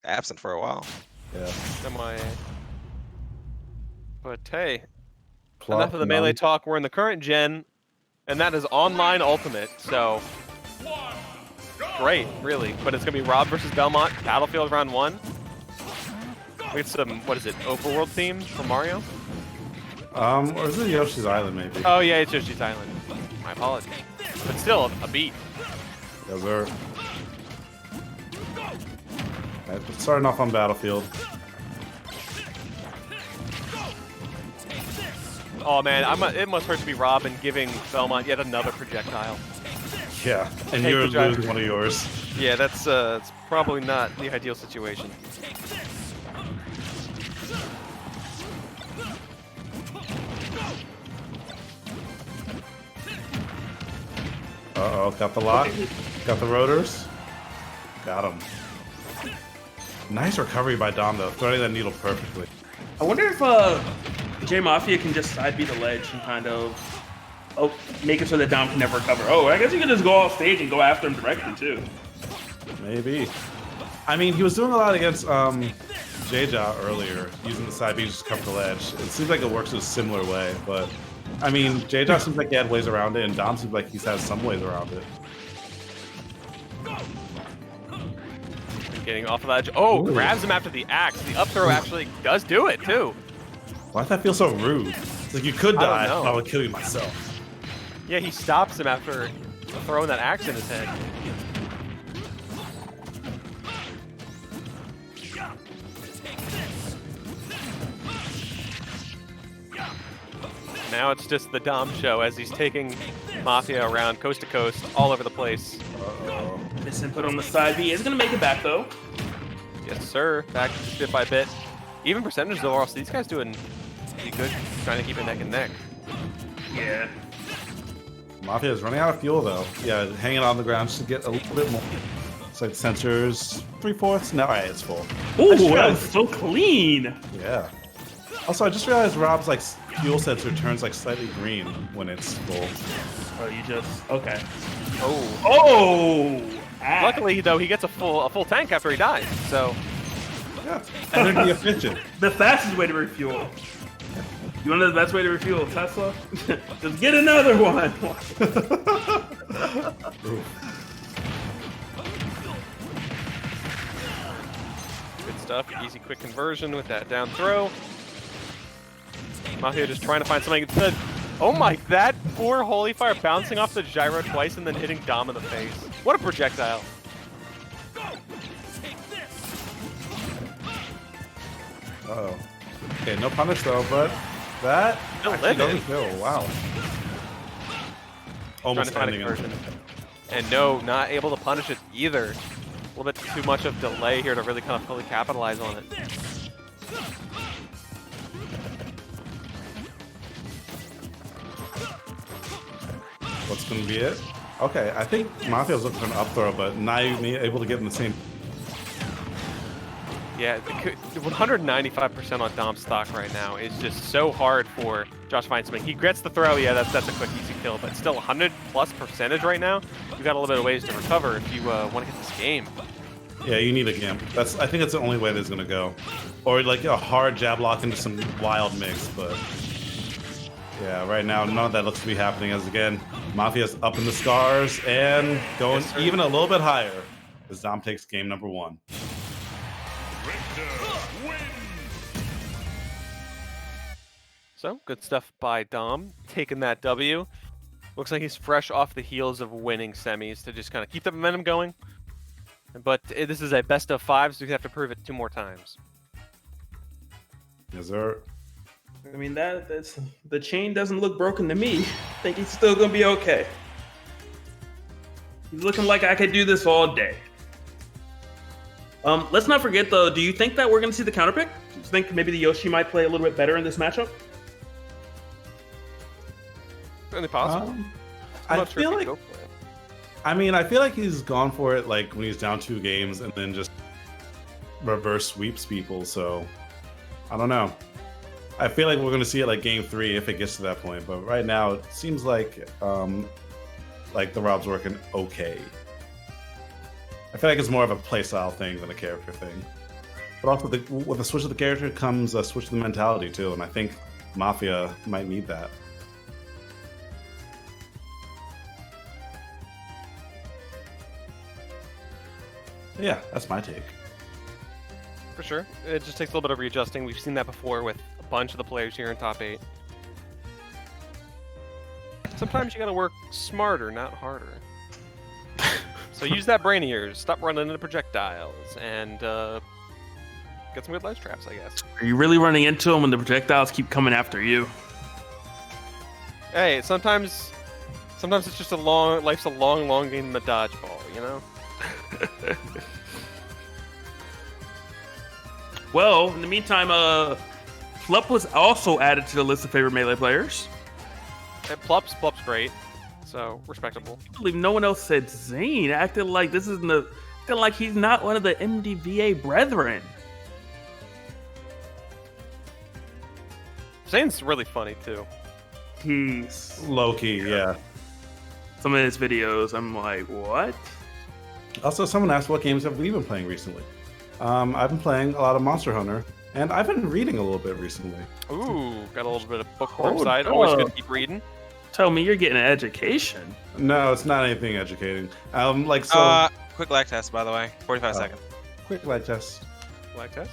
absent for a while. Yeah. MIA. But hey, Plop, enough of the melee talk. We're in the current gen, and that is online ultimate. So great, really. But it's gonna be Rob versus Belmont, Battlefield round 1. We have some, what is it, overworld theme from Mario? Or is it Yoshi's Island maybe? Oh yeah, it's Yoshi's Island. My apologies. But still, a beat. Yes, sir. Right, starting off on Battlefield. Oh man, it must hurt to be Robin giving Belmont yet another projectile. Yeah, and Take you're the drive. losing one of yours. Yeah, that's it's probably not the ideal situation. Uh-oh, got the lock. Got the rotors. Got him. Nice recovery by Dom, though, throwing that needle perfectly. I wonder if JMafia can just side B the ledge and kind of make it so that Dom can never recover. Oh, I guess you can just go off stage and go after him directly, too. Maybe. I mean, he was doing a lot against J-Jaw earlier, using the side B to just cover the ledge. It seems like it works in a similar way, but I mean, J-Jaw seems like he had ways around it, and Dom seems like he's had some ways around it. Getting off of that edge. Oh, Ooh. grabs him after the axe. The up throw actually does do it, too. Why does that feel so rude? It's like, you could I don't die, know. but I would kill you myself. Yeah, he stops him after throwing that axe in his head. Now it's just the Dom show as he's taking Mafia around coast to coast, all over the place. Uh-oh. This input on the side B is going to make it back, though. Yes, sir. Back bit by bit. Even percentages overall, so these guys doing pretty good, trying to keep it neck and neck. Yeah. Mafia is running out of fuel, though. Yeah, hanging on the ground just to get a little bit more. It's like sensors 3/4. No, alright, it's full. Ooh, I just that was realized- so clean. Yeah. Also, I just realized Rob's like fuel sensor turns like slightly green when it's full. Oh, you just okay. Oh. Oh. Ah. Luckily, though, he gets a full tank after he dies. So Yeah, energy efficient. The fastest way to refuel. You want to know the best way to refuel Tesla? Just get another one. good stuff. Easy, quick conversion with that down throw. Mafia just trying to find something. Oh my! That poor holy fire bouncing off the gyro twice and then hitting Dom in the face. What a projectile! Uh-oh. Okay, no punish though, but that Still actually living. doesn't kill. Wow. Trying Almost to find a ending conversion. it. And no, not able to punish it either. A little bit too much of delay here to really kind of fully capitalize on it. What's going to be it? Okay, I think Mafia was looking for an up throw, but not even able to get in the same. Yeah, 195% on Dom stock right now is just so hard for Josh to find something. He gets the throw, yeah, that's a quick, easy kill, but still 100+% right now. You've got a little bit of ways to recover if you want to get this game. Yeah, you need a gimp. I think that's the only way that's going to go. Or like a hard jab lock into some wild mix, but yeah, right now none of that looks to be happening as again, Mafia's up in the scars and going Yes, sir. even a little bit higher as Dom takes game number 1. So, good stuff by Dom, taking that W. Looks like he's fresh off the heels of winning semis to just kind of keep the momentum going. But this is a best of 5, so we have to prove it 2 more times. Yes, sir. I mean, that's the chain doesn't look broken to me. I think he's still gonna be okay. He's looking like I could do this all day. Let's not forget though. Do you think that we're gonna see the counter pick? Do you think maybe the Yoshi might play a little bit better in this matchup? Certainly possible. I not sure feel if like he'd go for it. I mean, I feel like he's gone for it like when he's down 2 games and then just reverse sweeps people, so I don't know. I feel like we're going to see it like game 3 if it gets to that point, but right now it seems like the Rob's working okay. I feel like it's more of a playstyle thing than a character thing. But also, with the switch of the character comes a switch of the mentality too, and I think Mafia might need that. Yeah, that's my take. For sure. It just takes a little bit of readjusting. We've seen that before with a bunch of the players here in top 8. Sometimes you gotta work smarter, not harder. So use that brain of yours. Stop running into projectiles and get some good ledge traps, I guess. Are you really running into them when the projectiles keep coming after you? Hey, sometimes it's just life's a long game of dodgeball, you know? Well, in the meantime, Flup was also added to the list of favorite Melee players. And Plup's great, so respectable. I believe no one else said Zane. Acted like he's not one of the MDVA brethren. Zane's really funny too. He's Low-key, yeah. Some of his videos, I'm like, what? Also, someone asked what games have we been playing recently. I've been playing a lot of Monster Hunter, and I've been reading a little bit recently. Ooh, got a little bit of bookworm Hold side. Always up. good to keep reading. Tell me you're getting an education. No, it's not anything educating. Quick lag test, by the way. 45 seconds. Quick lag test. Lag test?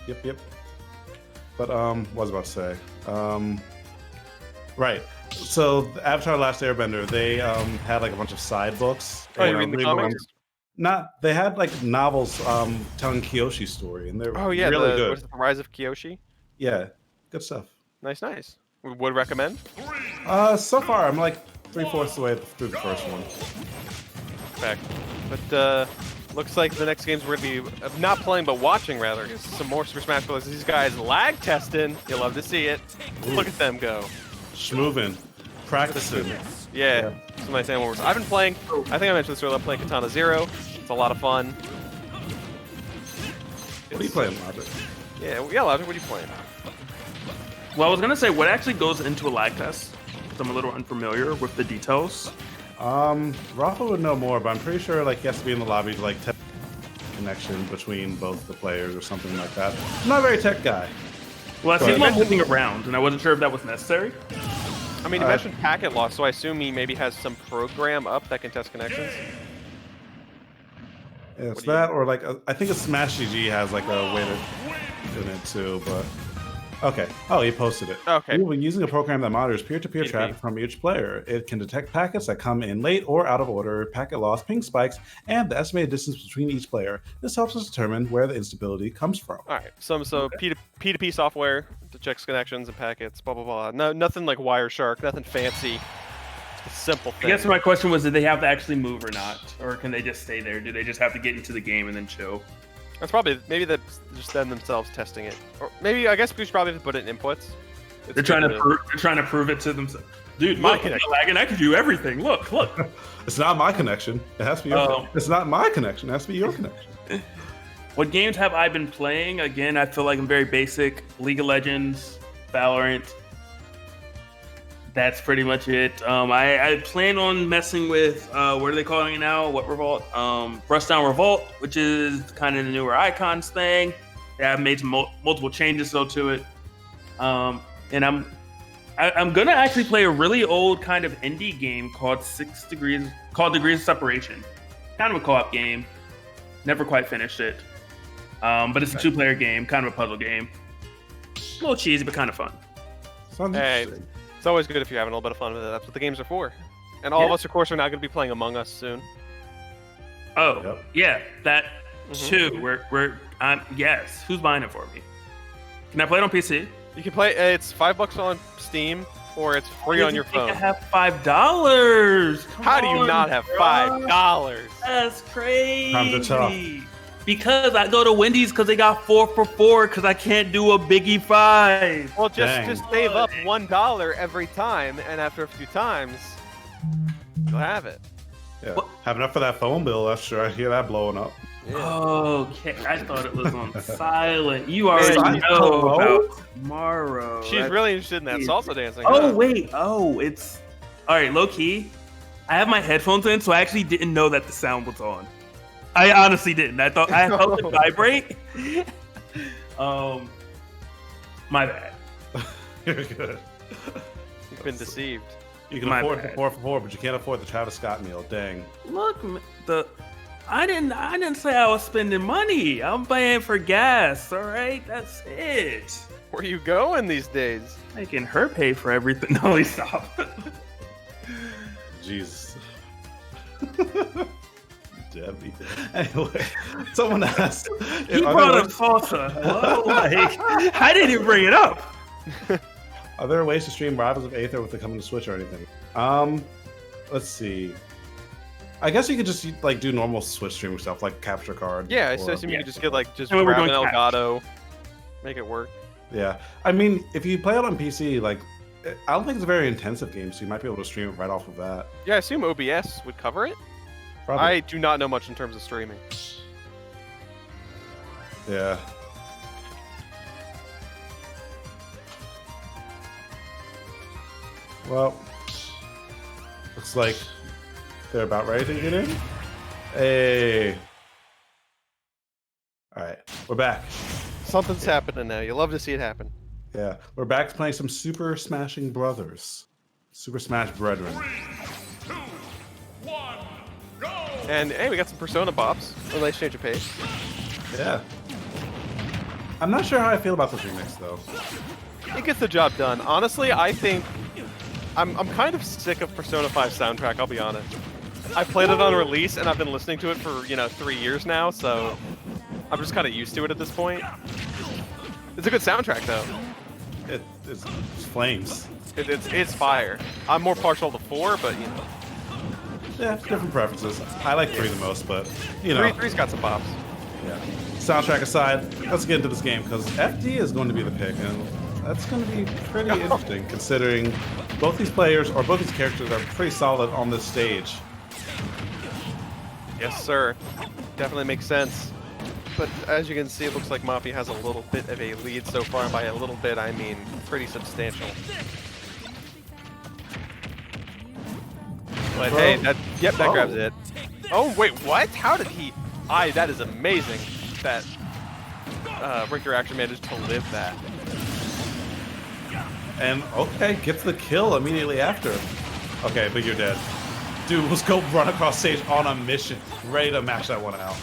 Yep. But what was I about to say? Right. So the Avatar: Last Airbender, they had like a bunch of side books. Oh, you reading the comics? They had like novels telling Kyoshi's story, and they're really good. What is it, The Rise of Kyoshi? Yeah, good stuff. Nice. Would recommend? So far I'm like 3/4 of the way through the first one. Fact. But looks like the next games we're gonna be not playing but watching rather is some more Super Smash Bros. These guys lag testing. You'll love to see it. Look at them go. Schmoovin', practicing. Yeah. Some nice animal works. I've been playing. I think I mentioned this earlier. I'm playing Katana Zero. It's a lot of fun. What are you playing, Logic? Yeah, Logic. What are you playing? Well, I was gonna say what actually goes into a lag test, because I'm a little unfamiliar with the details. Rafa would know more, but I'm pretty sure like he has to be in the lobby to like test connection between both the players or something like that. I'm not a very tech guy. Well, I see him moving around, and I wasn't sure if that was necessary. I mean, you mentioned packet loss, so I assume he maybe has some program up that can test connections. Yeah, it's that, or like I think a Smash GG has like a way to do it too, but okay. Oh, he posted it. Okay. We're using a program that monitors peer-to-peer traffic from each player. It can detect packets that come in late or out of order, packet loss, ping spikes, and the estimated distance between each player. This helps us determine where the instability comes from. All right. So P2P software to check connections and packets. Blah blah blah. No, nothing like Wireshark. Nothing fancy. Just a simple thing. I guess my question was, did they have to actually move or not, or can they just stay there? Do they just have to get into the game and then chill? That's maybe that's just them themselves testing it, or maybe I guess we should probably have to put it in inputs. They're trying to prove it to themselves. Dude, my connection lagging. I can do everything. Look. It's not my connection. It has to be your. It's not my connection. It has to be your connection. What games have I been playing? Again, I feel like I'm very basic. League of Legends, Valorant. That's pretty much it. I plan on messing with what are they calling it now? What Revolt? Rushdown Revolt, which is kind of the newer icons thing. Yeah, I've made some multiple changes though to it. And I'm gonna actually play a really old kind of indie game called Degrees of Separation. Kind of a co-op game. Never quite finished it. But it's a 2-player game, kind of a puzzle game. A little cheesy, but kind of fun. Hey, it's always good if you're having a little bit of fun with it. That's what the games are for. And all of us, of course, are now going to be playing Among Us soon. Oh, yeah, that too. Yes. Who's buying it for me? Can I play it on PC? You can play. It's $5 on Steam, or it's free on your phone. I have $5. How do you not have $5? That's crazy. Times are tough. Because I go to Wendy's because they got 4 for $4 because I can't do a Biggie 5. Well, just save up $1 every time, and after a few times, you'll have it. Yeah. Have enough for that phone bill. That's sure. I hear that blowing up. Yeah. Okay, I thought it was on silent. You already know about tomorrow. She's really interested in that salsa dancing. Oh, wait. Oh, it's... All right, low-key. I have my headphones in, so I actually didn't know that the sound was on. I honestly didn't. I thought I felt it vibrate, My bad. You're good. You've been deceived. You can My afford bad. the 4 for 4, but you can't afford the Travis Scott meal. Dang. Look, I didn't say I was spending money. I'm paying for gas. All right, that's it. Where you going these days? Making her pay for everything. No, stop. Jesus. Debbie. Anyway, someone asked. He brought up salsa. Hello? Like, I didn't even bring it up. Are there ways to stream Rivals of Aether with it coming to Switch or anything? Let's see. I guess you could just like do normal Switch streaming stuff like capture card. Yeah, I or- assume you could just get like just I mean, we're grab an doing Elgato, make it work. Yeah, I mean, if you play it on PC, like, I don't think it's a very intensive game, so you might be able to stream it right off of that. Yeah, I assume OBS would cover it. Probably. I do not know much in terms of streaming. Yeah. Well, looks like they're about ready to get in. Hey. All right, we're back. Something's happening now. You love to see it happen. Yeah, we're back to playing some Super Smashing Brothers. Super Smash Brethren. And hey, we got some Persona bops. A nice change of pace. Yeah. I'm not sure how I feel about this remix, though. It gets the job done. Honestly, I think I'm kind of sick of Persona 5 soundtrack, I'll be honest. I played it on release and I've been listening to it for, 3 years now, so I'm just kind of used to it at this point. It's a good soundtrack though. It's flames. It's fire. I'm more partial to 4, but Yeah, different preferences. I like 3 the most, but, you know. 3's got some bops. Yeah. Soundtrack aside, let's get into this game, because FD is going to be the pick, and that's going to be pretty interesting, considering both these players, or both these characters, are pretty solid on this stage. Yes, sir. Definitely makes sense. But as you can see, it looks like Mafia has a little bit of a lead so far, and by a little bit, I mean pretty substantial. But hey, that grabs it. Oh, wait, what? How did he... that is amazing that Richter actually managed to live that. And, okay, gets the kill immediately after. Okay, but you're dead. Dude, let's go run across stage on a mission. Ready to mash that one out.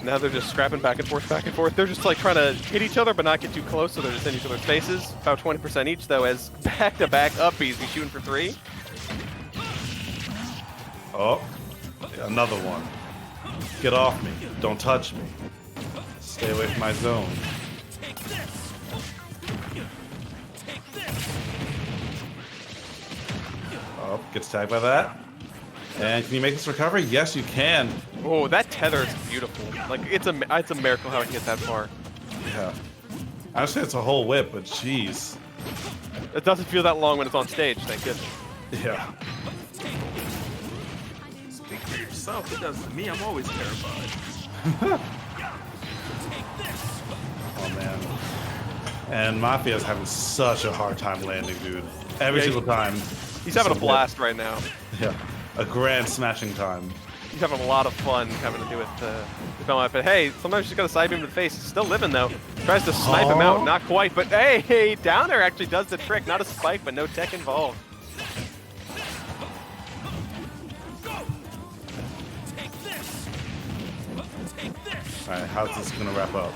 Now they're just scrapping back and forth, back and forth. They're just like trying to hit each other, but not get too close, so they're just in each other's faces. About 20% each, though, as back-to-back upbeats be shooting for 3. Oh, another one. Get off me. Don't touch me. Stay away from my zone. Oh, gets tagged by that. And can you make this recovery? Yes, you can. Oh, that tether is beautiful. Like, it's a miracle how it can get that far. Yeah. I would say it's a whole whip, but jeez. It doesn't feel that long when it's on stage, thank goodness. Yeah. Speak for yourself. It does to me. I'm always terrified. Oh, man. And Mafia's having such a hard time landing, dude. Every Yeah, single time. He's having So a blast right now. Yeah. A grand smashing time. He's having a lot of fun having to do with Belmont. But hey, sometimes you just gotta side beam to the face. He's still living though. Tries to snipe him out, not quite. But hey, down there actually does the trick. Not a spike, but no tech involved. Alright, how's this gonna wrap up?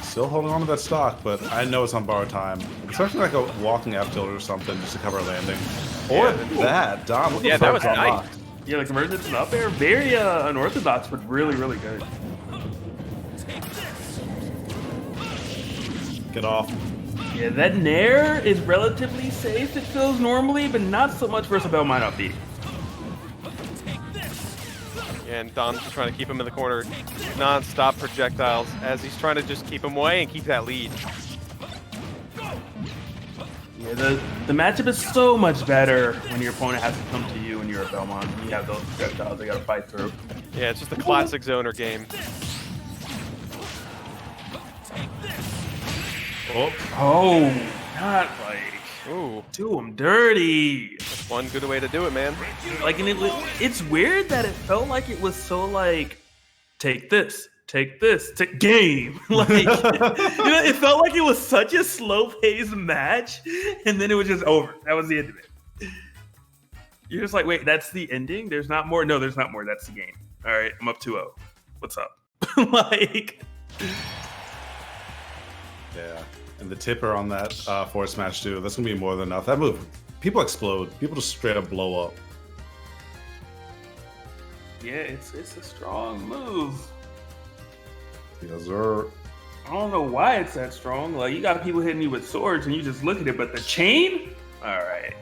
Still holding on to that stock, but I know it's on borrowed time. Especially like a walking F tilt or something just to cover a landing. Or that, Dom. Look at that was Dom nice. locked. Yeah, the conversions and up air, very unorthodox, but really, really good. Get off. Yeah, that Nair is relatively safe, it feels normally, but not so much versus a Belmont upbeat. And Don's just trying to keep him in the corner. Non-stop projectiles as he's trying to just keep him away and keep that lead. Yeah, the matchup is so much better when your opponent has to come to you when you're a Belmont. You have those projectiles they gotta fight through. Yeah, it's just a classic zoner game. Oh, Oh, not like Ooh. do him dirty. one good way to do it, man. Like, and it's weird that it felt like it was so like, take this, take game. Like, it felt like it was such a slow-paced match, and then it was just over. That was the end of it. You're just like, wait, that's the ending? There's not more? No, there's not more. That's the game. All right, I'm up 2-0. What's up? Like, yeah. And the tipper on that forward smash too. That's gonna be more than enough. That move, people explode. People just straight up blow up. yeah, it's a strong move. Yes, sir. I don't know why it's that strong. Like, you got people hitting you with swords, and you just look at it, but the chain? All right,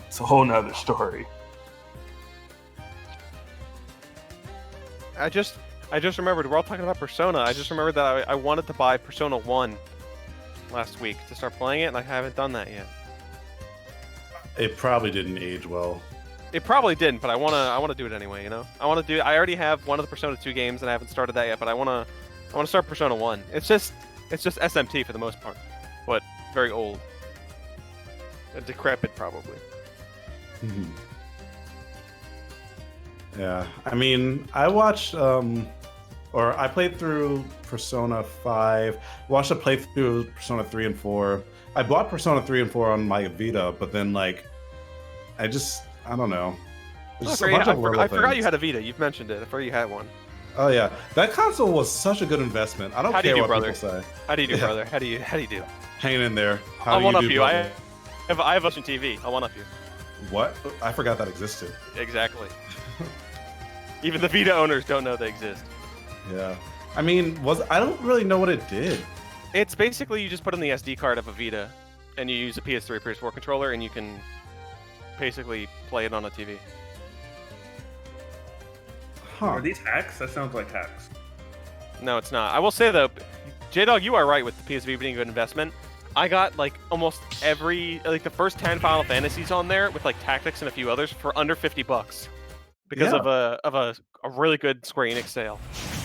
it's a whole nother story. I just remembered, we're all talking about Persona. I just remembered that I wanted to buy Persona 1 last week to start playing it, and I haven't done that yet. It probably didn't age well. It probably didn't, but I wanna do it anyway. You know, I already have one of the Persona 2 games, and I haven't started that yet. But I wanna start Persona 1. It's just SMT for the most part, but very old, and decrepit probably. Yeah, I mean, I watched I played through Persona 5, watched a playthrough of Persona 3 and 4. I bought Persona 3 and 4 on my Vita, but then, like, I don't know. There's just a bunch of little I forgot things. you had a Vita. You've mentioned it. I forgot you had one. Oh, yeah. That console was such a good investment. I don't How do you care do, what brother? people say. How do you do, brother? How do you do? Hanging in there. How I'll do one up do, you. brother? I have Ocean TV. I'll one up you. What? I forgot that existed. Exactly. Even the Vita owners don't know they exist. Yeah. I mean, I don't really know what it did. It's basically you just put in the SD card of a Vita, and you use a PS3, PS4 controller, and you can basically play it on a TV. Huh. Are these hacks? That sounds like hacks. No, it's not. I will say though, J-Dog, you are right with the PSV being a good investment. I got like almost the first 10 Final Fantasies on there with like Tactics and a few others for under $50 because of a really good Square Enix sale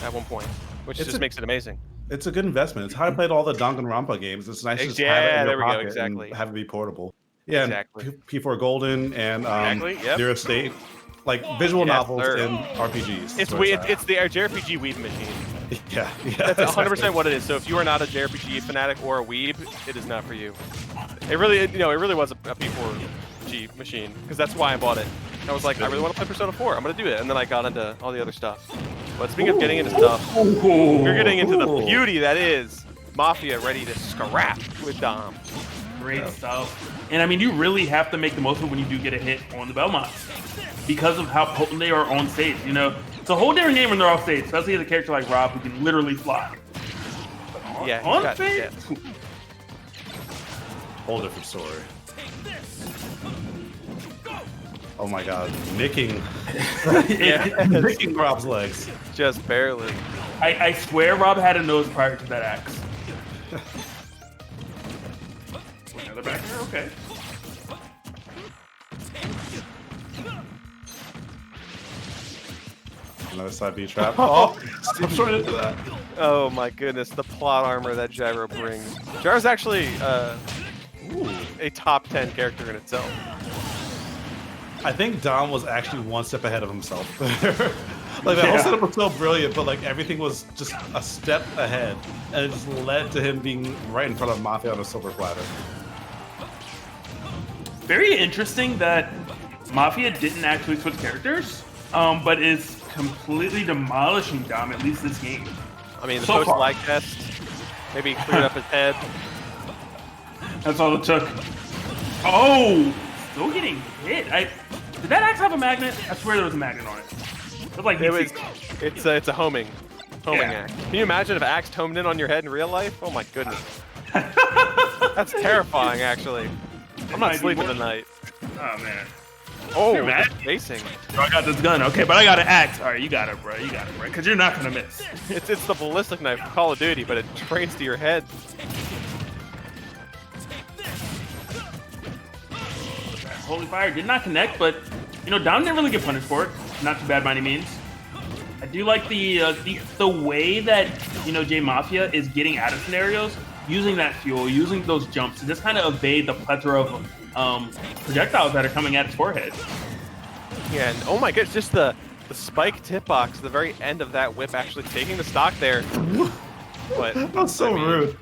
at one point, which just makes it amazing. It's a good investment. It's how I played all the Danganronpa games. It's nice to just have it in your pocket and have it be portable. Yeah, exactly. P4 Golden and Zero State, like visual novels and RPGs. It's the JRPG weeb machine. Yeah, that's 100% what it is. So if you are not a JRPG fanatic or a weeb, it is not for you. It really was a P4G machine because that's why I bought it. I was like, I really want to play Persona 4. I'm gonna do it, and then I got into all the other stuff. But speaking of getting into stuff, we're getting into the beauty that is Mafia ready to scrap with Dom. Great stuff. And I mean, you really have to make the most of it when you do get a hit on the Belmonts because of how potent they are on stage. You know, it's a whole different game when they're off stage, especially as a character like Rob who can literally fly. Yeah, on stage. Whole different story. Oh my God, nicking Rob's legs. Just barely. I swear Rob had a nose prior to that axe. Another back here, okay. Another side B trap. Oh, I'm trying to do that. Oh my goodness, the plot armor that Gyro brings. Gyro's actually a top 10 character in itself. I think Dom was actually one step ahead of himself there. Like, the whole setup was so brilliant, but like everything was just a step ahead, and it just led to him being right in front of Mafia on a silver platter. Very interesting that Mafia didn't actually switch characters, but is completely demolishing Dom, at least this game. I mean, the post-lag test maybe cleared up his head. That's all it took. Oh! Still getting hit. Did that axe have a magnet? I swear there was a magnet on it. It's a homing axe. Can you imagine if axe homed in on your head in real life? Oh my goodness. That's terrifying, actually. I'm not sleeping tonight. Oh man. Oh, that's facing. I got this gun. Okay, but I got an axe. All right, you got it, bro. You got it, bro. Because you're not gonna miss. It's the ballistic knife from Call of Duty, but it trains to your head. Holy Fire did not connect, but you know, Dom didn't really get punished for it. Not too bad by any means. I do like the way that, you know, JMafia is getting out of scenarios using that fuel, using those jumps to just kind of evade the plethora of projectiles that are coming at his forehead. Yeah, and oh my goodness, just the spike tip box, the very end of that whip actually taking the stock there. But That's so rude.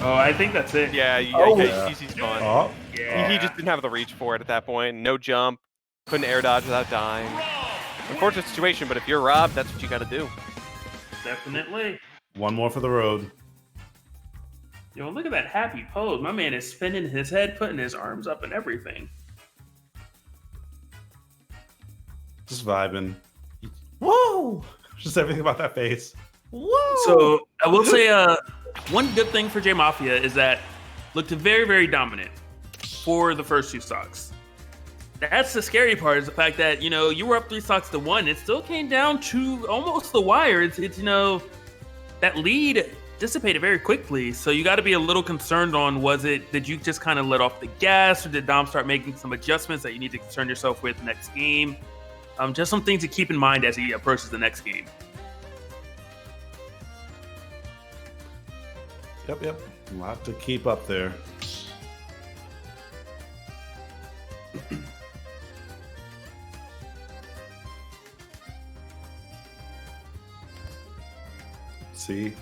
Oh, I think that's it. yeah, yeah. he's gone. Oh, Yeah. He just didn't have the reach for it at that point. No jump, couldn't air dodge without dying. Unfortunate situation, but if you're Rob, that's what you got to do. Definitely. one more for the road. Yo, look at that happy pose. My man is spinning his head, putting his arms up and everything. Just vibing. Whoa! Just everything about that face. Whoa! So I will say, one good thing for JMafia is that looked very, very dominant for the first 2 stocks. That's the scary part, is the fact that, you know, you were up 3 stocks to 1. It still came down to almost the wire. It's you know, that lead dissipated very quickly. So you got to be a little concerned on, did you just kind of let off the gas, or did Dom start making some adjustments that you need to concern yourself with next game? Just some things to keep in mind as he approaches the next game. Yep. A lot to keep up there. See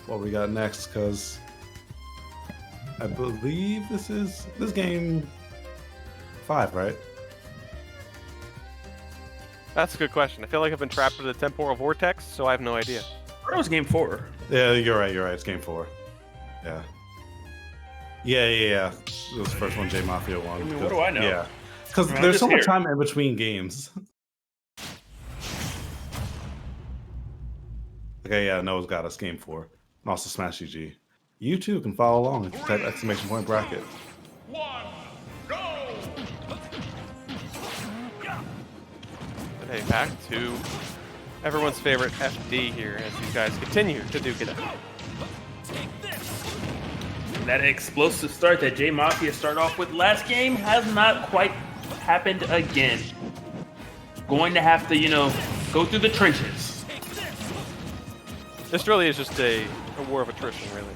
what we got next, because I believe this is game 5, right? That's a good question. I feel like I've been trapped in a temporal vortex, so I have no idea. I thought it was game 4. Yeah, you're right. It's game 4. Yeah. Yeah. It was the first one JMafia won. I mean, what do I know? Yeah. Because I'm there's just so much here. time in between games. Okay, yeah, Noah's got us. Game 4. And also Smash GG. You too can follow along if you type exclamation point bracket. But hey, back to everyone's favorite FD here as these guys continue to duke it out. That explosive start that JMafia started off with last game has not quite happened again. Going to have to, you know, go through the trenches. This really is just a war of attrition, really.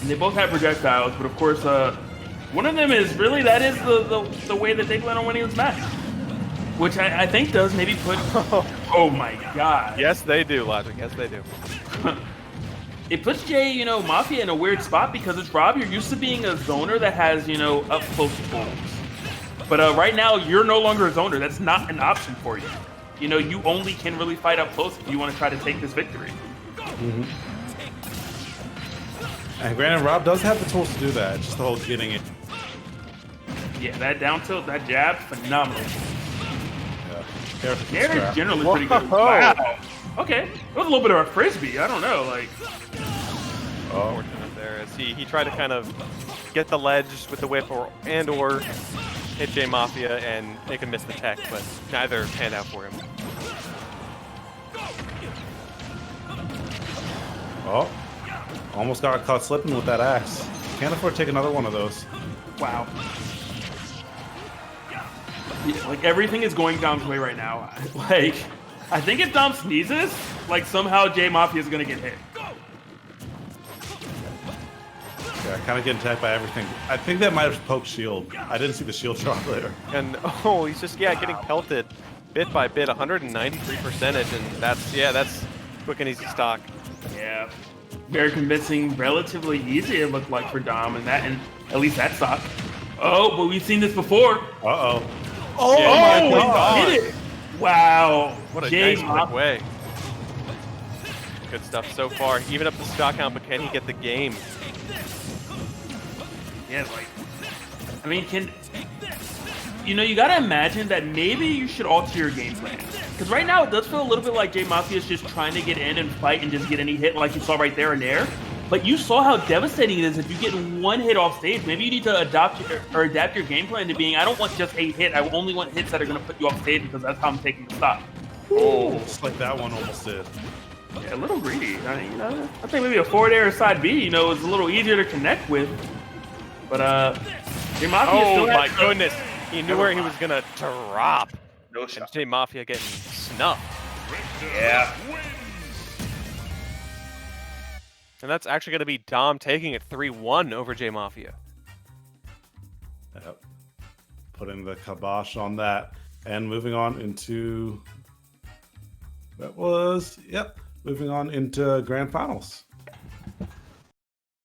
And they both have projectiles, but of course, one of them is really, that is the way that they plan on winning this match. Which I think does maybe put... Oh my god. Yes, they do, Logic. Yes, they do. It puts JMafia in a weird spot, because it's Rob, you're used to being a zoner that has, you know, up close pulls. But right now, you're no longer a zoner. That's not an option for you. You know, you only can really fight up close if you want to try to take this victory. Mm-hmm. And granted, Rob does have the tools to do that. It's just the whole getting it. Yeah, that down tilt, that jab, phenomenal. Yeah. Air is generally pretty good. Wow. Okay. It was a little bit of a frisbee. I don't know. Like. Unfortunate there as he tried to kind of get the ledge with the whip or hit JMafia and make him miss the tech, but neither panned out for him. Oh. Almost got caught slipping with that axe. Can't afford to take another one of those. Wow. Yeah, like, everything is going Dom's way right now. Like, I think if Dom sneezes, like, somehow JMafia is going to get hit. Yeah, kind of getting attacked by everything. I think that might have poked shield. I didn't see the shield drop there. And he's just getting pelted bit by bit, 193%, and that's quick and easy stock. Yeah. Very convincing, relatively easy it looked like for Dom, and at least that stock. Oh, but we've seen this before. Uh-oh. Oh, yeah, my God. He did it. Wow. What a nice quick way. Good stuff so far. Even up the stock count, but can he get the game? Yeah, like, I mean, you gotta imagine that maybe you should alter your game plan. Because right now it does feel a little bit like JMafia is just trying to get in and fight and just get any hit like you saw right there and there. But you saw how devastating it is if you get one hit off stage. Maybe you need to adapt your game plan to being, I don't want just a hit, I only want hits that are gonna put you off stage, because that's how I'm taking the stock. Oh, just like that one almost did. Yeah, a little greedy. I mean, I think maybe a forward air side B, is a little easier to connect with. But JMafia still my goodness. He knew where he was going to drop. No shot. And JMafia getting snuffed. Yeah. And that's actually going to be Dom taking it 3-1 over JMafia. Yep. Putting the kibosh on that. And moving on into... Moving on into grand finals.